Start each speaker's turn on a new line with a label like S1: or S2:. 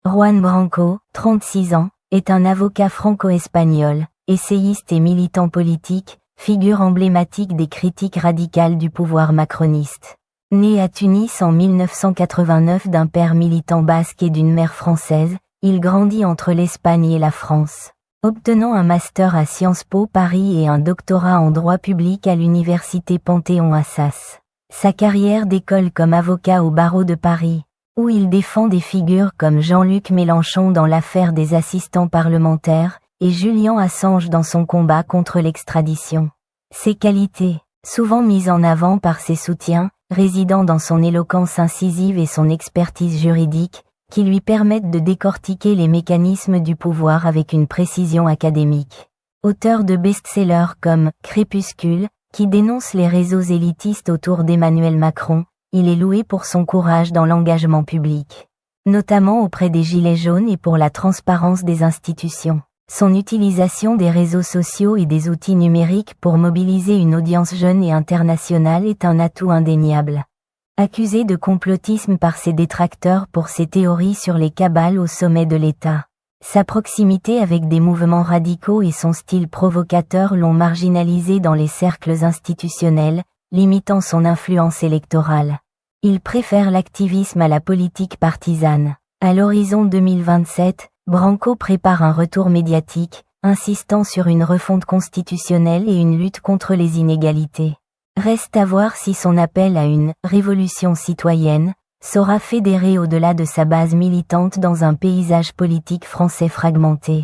S1: Juan Branco, 36 ans, est un avocat franco-espagnol, essayiste et militant politique, figure emblématique des critiques radicales du pouvoir macroniste. Né à Tunis en 1989 d'un père militant basque et d'une mère française, il grandit entre l'Espagne et la France. Obtenant un master à Sciences Po Paris et un doctorat en droit public à l'université Panthéon-Assas. Sa carrière décolle comme avocat au barreau de Paris, où il défend des figures comme Jean-Luc Mélenchon dans l'affaire des assistants parlementaires, et Julian Assange dans son combat contre l'extradition. Ses qualités, souvent mises en avant par ses soutiens, résident dans son éloquence incisive et son expertise juridique, qui lui permettent de décortiquer les mécanismes du pouvoir avec une précision académique. Auteur de best-sellers comme « Crépuscule », qui dénonce les réseaux élitistes autour d'Emmanuel Macron, il est loué pour son courage dans l'engagement public, notamment auprès des Gilets jaunes et pour la transparence des institutions. Son utilisation des réseaux sociaux et des outils numériques pour mobiliser une audience jeune et internationale est un atout indéniable. Accusé de complotisme par ses détracteurs pour ses théories sur les cabales au sommet de l'État, sa proximité avec des mouvements radicaux et son style provocateur l'ont marginalisé dans les cercles institutionnels, limitant son influence électorale. Il préfère l'activisme à la politique partisane. À l'horizon 2027, Branco prépare un retour médiatique, insistant sur une refonte constitutionnelle et une lutte contre les inégalités. Reste à voir si son appel à une « révolution citoyenne » saura fédérer au-delà de sa base militante dans un paysage politique français fragmenté.